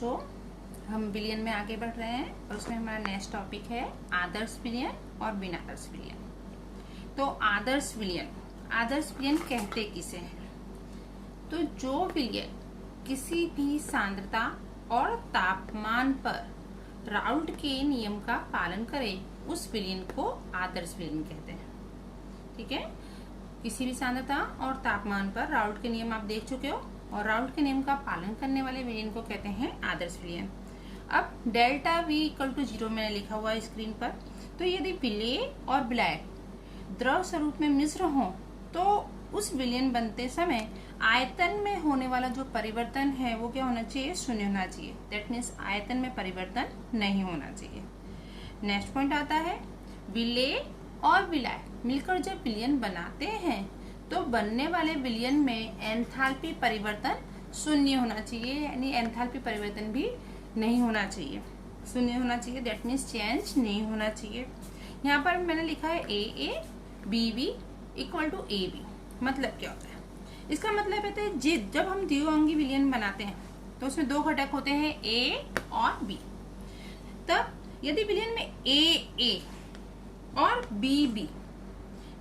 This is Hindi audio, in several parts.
बच्चों, हम विलयन में आगे बढ़ रहे हैं और उसमें हमारा नेक्स्ट टॉपिक है आदर्श विलयन और बिन आदर्श विलयन। तो आदर्श विलयन कहते किसे हैं? तो जो विलयन किसी भी सांद्रता और तापमान पर राउल्ट के नियम का पालन करे उस विलयन को आदर्श विलयन कहते हैं। ठीक है, किसी भी सांद्रता और तापमान पर राउल्ट के नियम आप देख चुके हो और राउल्ट के नियम का पालन करने वाले विलयन को कहते हैं आदर्श विलयन। अब डेल्टा V इक्वल टू 0 मैंने लिखा हुआ है स्क्रीन पर। तो यदि विलेय और विलायक द्रव स्वरूप में मिश्र हो तो उस विलयन बनते समय आयतन में होने वाला जो परिवर्तन है वो क्या होना चाहिए? शून्य होना चाहिए। दैट मीन्स आयतन में परिवर्तन नहीं होना चाहिए। नेक्स्ट पॉइंट आता है विलेय और विलायक मिलकर जब विलयन बनाते हैं तो बनने वाले विलयन में एंथैल्पी परिवर्तन शून्य होना चाहिए, यानी एंथैल्पी परिवर्तन भी नहीं होना चाहिए, शून्य होना चाहिए। दैट मीन्स चेंज नहीं होना चाहिए। यहाँ पर मैंने लिखा है AA BB equal to AB। मतलब क्या होता है? इसका मतलब है जब हम द्विअंगी विलयन बनाते हैं तो उसमें दो घटक होते हैं A और B। तब यदि विलयन में AA और BB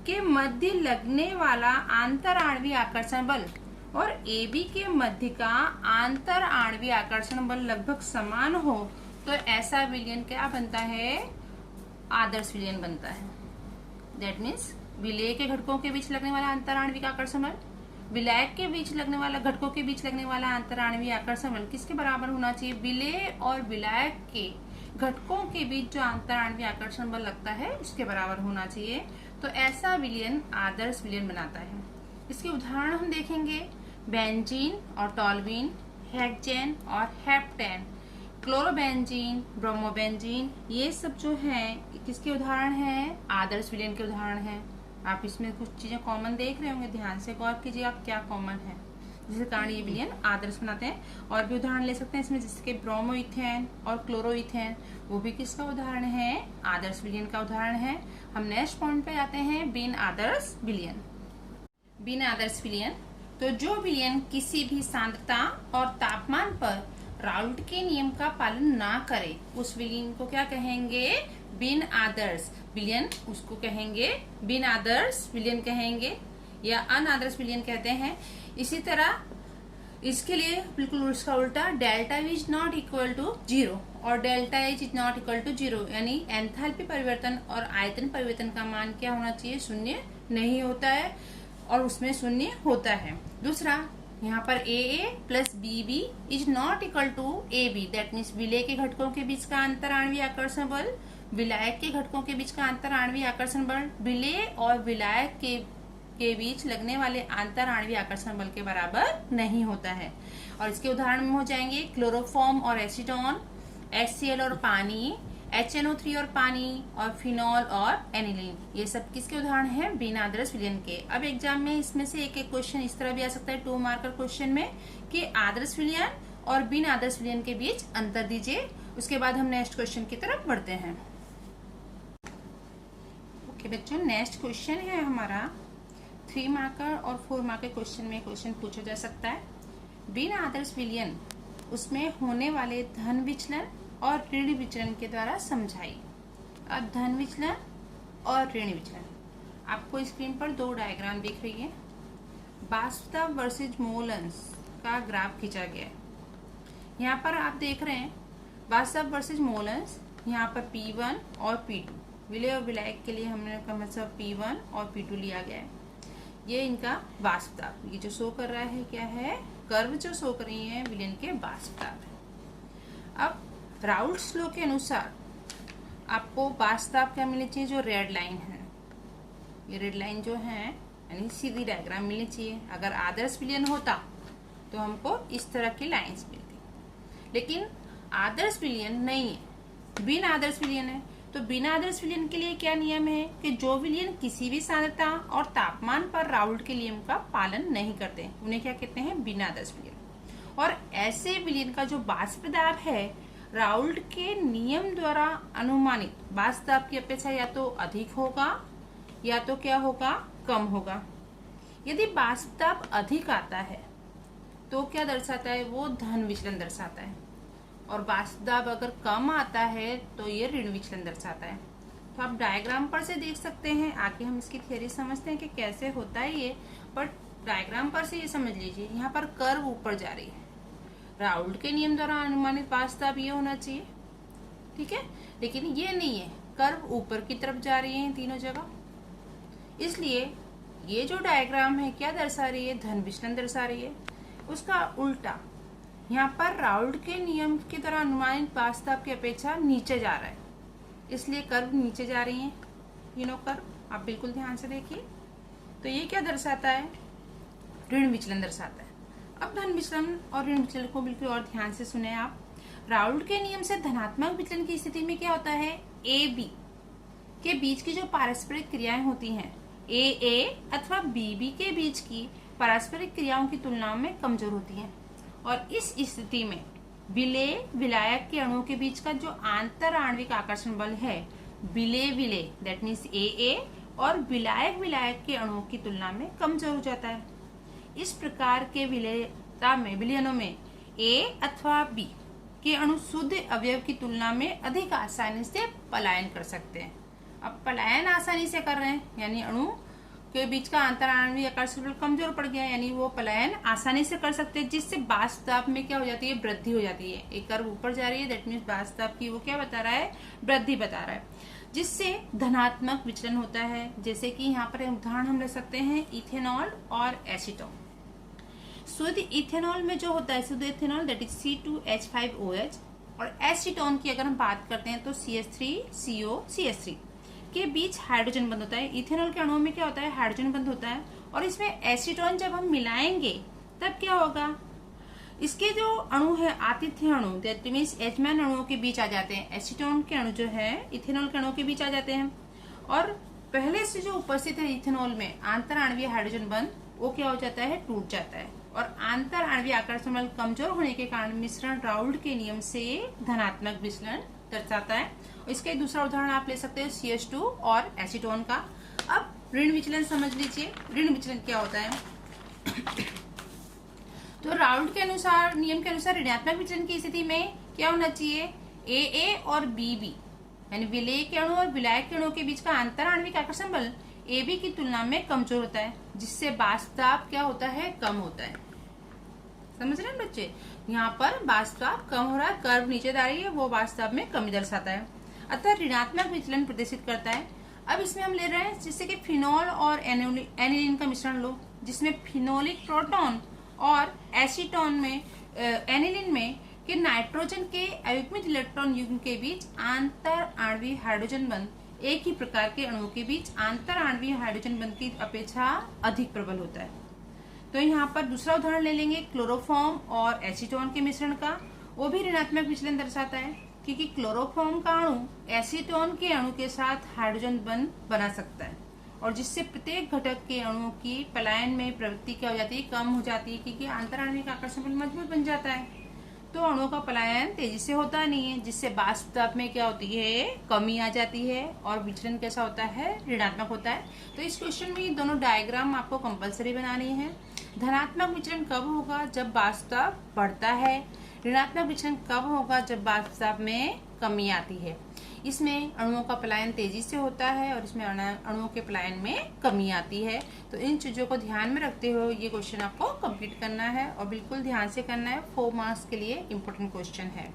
के मध्य लगने वाला आंतर आणविक आकर्षण बल और AB के मध्य का आंतर आणविक आकर्षण बल लगभग समान हो तो ऐसा विलयन क्या बनता है? आदर्श विलयन बनता है। दैट मीन्स विलेय के घटकों के बीच लगने वाला आंतर आणविक आकर्षण बल विलायक के बीच लगने वाला घटकों के बीच लगने वाला आंतर आणविक आकर्षण बल किसके बराबर होना चाहिए? विलेय और विलायक के घटकों के बीच जो आंतर आणविक आकर्षण बल लगता है उसके बराबर होना चाहिए। तो ऐसा विलयन आदर्श विलयन बनाता है। इसके उदाहरण हम देखेंगे बेंजीन और टॉल्यूइन, हेक्सेन और हेप्टेन, क्लोरोबेंजीन, ब्रोमोबेंजीन, ये सब जो हैं किसके उदाहरण हैं? आदर्श विलयन के उदाहरण हैं। आप इसमें कुछ चीजें कॉमन देख रहे होंगे, ध्यान से गौर कीजिए आप क्या कॉमन है जिसके कारण ये विलयन आदर्श बनाते हैं। और भी उदाहरण ले सकते हैं इसमें, जैसे ब्रोमोइथेन और क्लोरोइथेन, वो भी किसका उदाहरण है? आदर्श विलयन का उदाहरण है। हम नेक्स्ट पॉइंट पे आते हैं बिन आदर्श विलयन। बिन आदर्श विलयन तो जो विलयन किसी भी सांद्रता और तापमान पर राउल्ट के नियम का पालन ना करे उस विलयन को क्या कहेंगे? बिन आदर्श विलयन। उसको कहेंगे बिन आदर्श विलयन कहेंगे या अनादर्श विलयन कहते हैं। इसी तरह इसके लिए बिल्कुल उसका उल्टा delta V is not equal to 0 और delta H is not equal to 0, यानी एंथैल्पी परिवर्तन और आयतन परिवर्तन का मान क्या होना चाहिए? शून्य नहीं होता है और उसमें शून्य होता है। दूसरा, यहाँ पर AA plus BB is not equal to AB। That means विलेय के घटकों के बीच का अंतर आणविक आकर्षण बल विलायक के घटकों के बीच का अंतर आणविक आकर्षण बल विलेय और विलायक के बीच लगने वाले अंतर आणविक आकर्षण बल के बराबर नहीं होता है। और इसके उदाहरण में हो जाएंगे क्लोरोफॉर्म और एसीटोन, HCl और पानी, HNO3 और पानी, और फिनॉल और एनिलीन, ये सब किसके उदाहरण हैं? बिन आदर्श विलयन के। अब एग्जाम में इसमें से एक एक क्वेश्चन इस तरह भी आ सकता है 2 मार्कर क्वेश्चन में कि आदर्श विलयन और बिन आदर्श विलयन के बीच अंतर दीजिए। उसके बाद हम नेक्स्ट क्वेश्चन की तरफ बढ़ते हैं। ओके बच्चों, नेक्स्ट क्वेश्चन है हमारा 3 मार्कर और 4 मार्कर क्वेश्चन में क्वेश्चन पूछा जा सकता है बिन आदर्श विलयन उसमें होने वाले धन विचलन और ऋण विचलन के द्वारा समझाई। अब धन विचलन और ऋण विचलन, आपको स्क्रीन पर 2 डायग्राम दिख रही है। वास्तव वर्सेज मोलन्स का ग्राफ खींचा गया है। यहाँ पर आप देख रहे हैं वास्तव वर्सेज मोलन्स, यहाँ पर P1 और P2, विलेय और विलायक के लिए हमने मतलब P1 और P2 लिया गया है। ये इनका वास्तव, ये जो शो कर रहा है क्या है? कर्व जो शो कर रही है विलयन के वास्तव है। अब राउल्ट्स लॉ के अनुसार आपको वास्तव क्या मिलनी चाहिए? जो रेड लाइन है, ये रेड लाइन जो है यानी सीधी डायग्राम मिलनी चाहिए। अगर आदर्श विलयन होता तो हमको इस तरह की लाइंस मिलती, लेकिन आदर्श विलयन नहीं है, बिन आदर्श विलयन है। तो बिना आदर्श विलयन के लिए क्या नियम है कि जो विलयन किसी भी सांद्रता और तापमान पर राउल्ट के नियम का पालन नहीं करते उन्हें क्या कहते हैं? बिना आदर्श विलयन। और ऐसे विलयन का जो वाष्प दाब है राउल्ट के नियम द्वारा अनुमानित वाष्प दाब की अपेक्षा या तो अधिक होगा या तो क्या होगा? कम होगा। यदि वाष्प दाब अधिक आता है तो क्या दर्शाता है? वो धन विचलन दर्शाता है। और बाष्प दाब अगर कम आता है तो ये ऋण विचलन दर्शाता है। तो आप डायग्राम पर से देख सकते हैं। आगे हम इसकी थ्योरी समझते हैं कि कैसे होता है ये, बट डायग्राम पर से ये समझ लीजिए, यहाँ पर कर्व ऊपर जा रही है। राउल्ट के नियम द्वारा अनुमानित बाष्प दाब ये होना चाहिए, ठीक है, लेकिन ये नहीं है, कर्व ऊपर की तरफ जा रही है तीनों जगह। इसलिए ये जो डायग्राम है क्या दर्शा रही है, धन विचलन दर्शा रही है। उसका उल्टा यहाँ पर राउल्ट के नियम की तरह अनुमानित बाष्प दाब की अपेक्षा नीचे जा रहा है, इसलिए कर्व नीचे जा रही है तीनों कर्व। आप बिल्कुल ध्यान से देखिए। तो ये क्या दर्शाता है, ऋण विचलन दर्शाता है। अब धन विचलन और ऋण विचलन को बिल्कुल और ध्यान से सुने आप। राउल्ट के नियम से धनात्मक विचलन की स्थिति में क्या होता है, ए बी के बीच की जो पारस्परिक क्रियाएं होती हैं, ए अथवा बी के बीच की पारस्परिक क्रियाओं की तुलना में कमजोर होती हैं। और इस स्थिति में विलेय विलायक के अणुओं के बीच का जो आंतर आणविक आकर्षण बल है, विलेय दैट मीन्स ए और विलायक के अणुओं की तुलना में कमजोर हो जाता है। इस प्रकार के विलयनों में ए अथवा बी के अणु शुद्ध अवयव की तुलना में अधिक आसानी से पलायन कर सकते हैं। अब पलायन आसानी से कर रहे हैं, यानी अणु के बीच का अंतर आणविक आकर्षण बल कमजोर पड़ गया, यानी वो पलायन आसानी से कर सकते हैं, जिससे बाष्प दाब में क्या हो जाती है, वृद्धि हो जाती है। एक कर्व ऊपर जा रही है, दैट मीन्स बाष्प दाब की वो क्या बता रहा है, वृद्धि बता रहा है, जिससे धनात्मक विचलन होता है। जैसे कि यहाँ पर उदाहरण हम ले सकते हैं इथेनॉल और एसीटोन। शुद्ध इथेनॉल में जो होता है, शुद्ध इथेनॉल दैट इज C2H5OH, और एसीटोन की अगर हम बात करते हैं तो CH3COCH3 के बीच हाइड्रोजन बंध होता है। इथेनॉल के अणुओं में क्या होता है, हाइड्रोजन बंध होता है, और इसमें एसीटोन जब हम मिलाएंगे तब क्या होगा, इसके जो अणु है आतिथ्य अणु दैट मीन्स एचमैन अणुओं के बीच आ जाते हैं। एसीटोन के अणु जो है इथेनॉल के अणुओं के बीच आ जाते हैं, और पहले से जो उपस्थित है इथेनॉल में आंतर आणवीय हाइड्रोजन बंध वो क्या हो जाता है, टूट जाता है, और आंतर आणवीय आकर्षण बल कमजोर होने के कारण मिश्रण राउल्ट के नियम से धनात्मक विचलन दर्शाता है। इसका दूसरा उदाहरण आप ले सकते हैं CH2 और एसीटोन का। अब ऋण विचलन समझ लीजिए। ऋण विचलन क्या होता है, तो राउल्ट के अनुसार, नियम के अनुसार ऋणात्मक विचलन की स्थिति में क्या होना चाहिए, ए और बी यानी विलेय के अणु और विलायक के अणुओं के बीच का अंतर आणविक आकर्षण बल AB की तुलना में कमजोर होता है, जिससे बाष्प दाब क्या होता है, कम होता है। समझ रहे हैं बच्चे, यहाँ पर बाष्प दाब कम हो रहा है, कर्व नीचे जा रही है, वो बाष्प दाब में कमी दर्शाता है, अतः ऋणात्मक विचलन प्रदर्शित करता है। अब इसमें हम ले रहे हैं जिससे कि फिनोल और एनिलीन का मिश्रण लो, जिसमें फिनोलिक प्रोटॉन और एसीटोन में एनिलीन में कि नाइट्रोजन के अयुग्मित इलेक्ट्रॉन युग्म के बीच आंतर आणवीय हाइड्रोजन बंध एक ही प्रकार के अणुओं के बीच आंतर आणवीय हाइड्रोजन बंध की अपेक्षा अधिक प्रबल होता है। तो यहाँ पर दूसरा उदाहरण ले लेंगे क्लोरोफॉर्म और एसीटोन के मिश्रण का। वो भी ऋणात्मक विचलन दर्शाता है, क्योंकि क्लोरोफॉर्म का अणु एसीटोन के अणु के साथ हाइड्रोजन बंध बना सकता है, और जिससे प्रत्येक घटक के अणुओं की पलायन में प्रवृत्ति क्या हो जाती है, कम हो जाती है, क्योंकि आंतर आणविक आकर्षण बल मजबूत बन जाता है, तो अणुओं का पलायन तेजी से होता नहीं है, जिससे बाष्प दाब में क्या होती है, कमी आ जाती है, और विचलन कैसा होता है, ऋणात्मक होता है। तो इस क्वेश्चन में ये दोनों डायग्राम आपको कंपलसरी बनानी है। धनात्मक विचलन कब होगा, जब बाष्प दाब बढ़ता है। ऋणात्मक विचलन कब होगा, जब बाष्प दाब में कमी आती है। इसमें अणुओं का पलायन तेजी से होता है, और इसमें अणुओं के पलायन में कमी आती है। तो इन चीजों को ध्यान में रखते हुए ये क्वेश्चन आपको कंप्लीट करना है, और बिल्कुल ध्यान से करना है, 4 मार्क्स के लिए इम्पोर्टेंट क्वेश्चन है।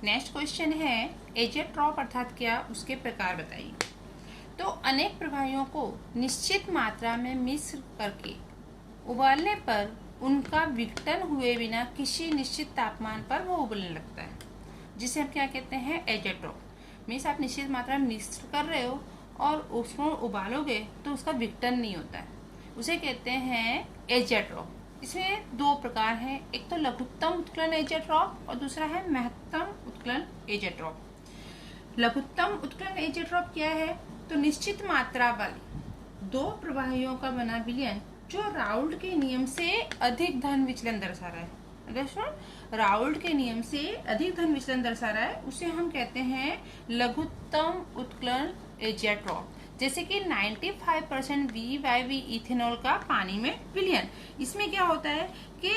नेक्स्ट क्वेश्चन है एजेट्रॉप अर्थात क्या, उसके प्रकार बताइए। तो अनेक प्रवाहियों को निश्चित मात्रा में मिश्र करके उबालने पर उनका विघटन हुए बिना किसी निश्चित तापमान पर वो उबलने लगता है, जिसे हम क्या कहते हैं, एजेट्रॉप। मीन्स आप निश्चित मात्रा में मिश्र कर रहे हो और उसको उबालोगे तो उसका विघटन नहीं होता है, उसे कहते हैं एजेट्रॉप। इसमें 2 प्रकार हैं, एक तो लघुत्तम उत्कलन एजेट्रॉप और दूसरा है महत्तम उत्कलन एजेट्रॉप। लघुत्तम उत्कलन एजेट्रॉप क्या है, तो निश्चित मात्रा वाली 2 प्रवाहियों का बना विलयन जो राउल्ट के नियम से अधिक धन विचलन दर्शा रहा है। राउल्ट के नियम से अधिक धन विचलन दर्शा रहा है, उसे हम कहते हैं लघुत्तम उत्कलन एजेट्रॉप। जैसे कि 95% VYV इथेनॉल का पानी में विलयन। इसमें क्या होता है कि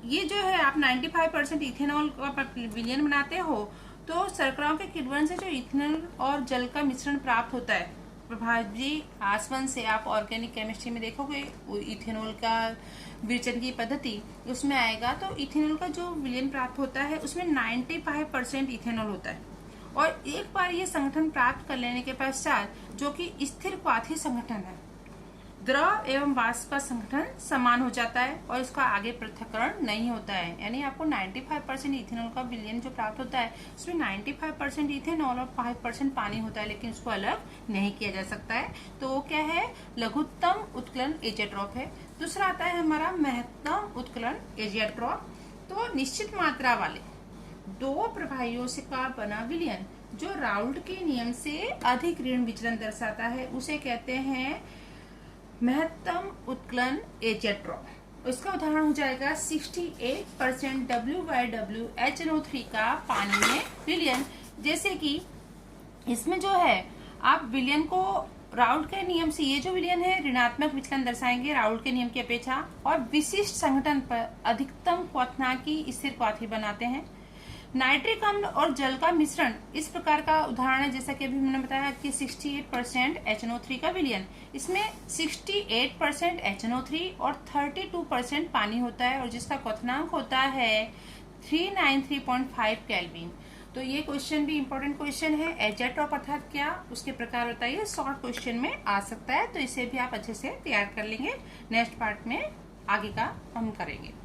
ये जो है आप 95% इथेनॉल का विलयन बनाते हो तो शर्कराओं के किण्वन से जो इथेनॉल और जल का मिश्रण प्राप्त होता है। प्रभात जी आसवन से आप ऑर्गेनिक केमिस्ट्री में देखोगे इथेनॉल का विरचन की पद्धति उसमें आएगा, तो इथेनॉल का जो विलयन प्राप्त होता है उसमें 95% इथेनॉल होता है। और एक बार ये संगठन प्राप्त कर लेने के पश्चात, जो कि स्थिर क्वाथी संगठन है, द्रव एवं वाष्प का संगठन समान हो जाता है और इसका आगे पृथक्करण नहीं होता है। यानी आपको 95% इथेनॉल का विलयन जो प्राप्त होता है उसमें 95% इथेनॉल और 5% पानी होता है, लेकिन उसको अलग नहीं किया जा सकता है। तो वो क्या है, लघुत्तम उत्कलन एजेट्रॉप है। दूसरा आता है हमारा महत्तम उत्कलन एजेट्रॉप। तो निश्चित मात्रा वाले दो प्रवाहियों से का बना विलयन जो राउल्ट के नियम से अधिक ऋण विचलन दर्शाता है उसे कहते हैं महत्तम उत्कलन एजेट्रॉप। इसका उदाहरण हो जाएगा 68% WYW HNO3 का पानी में विलयन। जैसे कि इसमें जो है आप विलयन को राउल्ट के नियम से, ये जो विलयन है ऋणात्मक विचलन दर्शाएंगे राउल्ट के नियम की अपेक्षा, और विशिष्ट संगठन पर अधिकतम क्वथनांकी स्थिर क्वाथी बनाते हैं। नाइट्रिक अम्ल और जल का मिश्रण इस प्रकार का उदाहरण है, जैसा कि अभी हमने बताया कि 68% HNO3 का विलयन। इसमें 68% HNO3 और 32% पानी होता है और जिसका क्वथनांक होता है 393.5 केल्विन। तो ये क्वेश्चन भी इम्पोर्टेंट क्वेश्चन है। एजेट्रॉप अर्थात क्या, उसके प्रकार बताइए, शॉर्ट क्वेश्चन में आ सकता है। तो इसे भी आप अच्छे से तैयार कर लेंगे। नेक्स्ट पार्ट में आगे का हम करेंगे।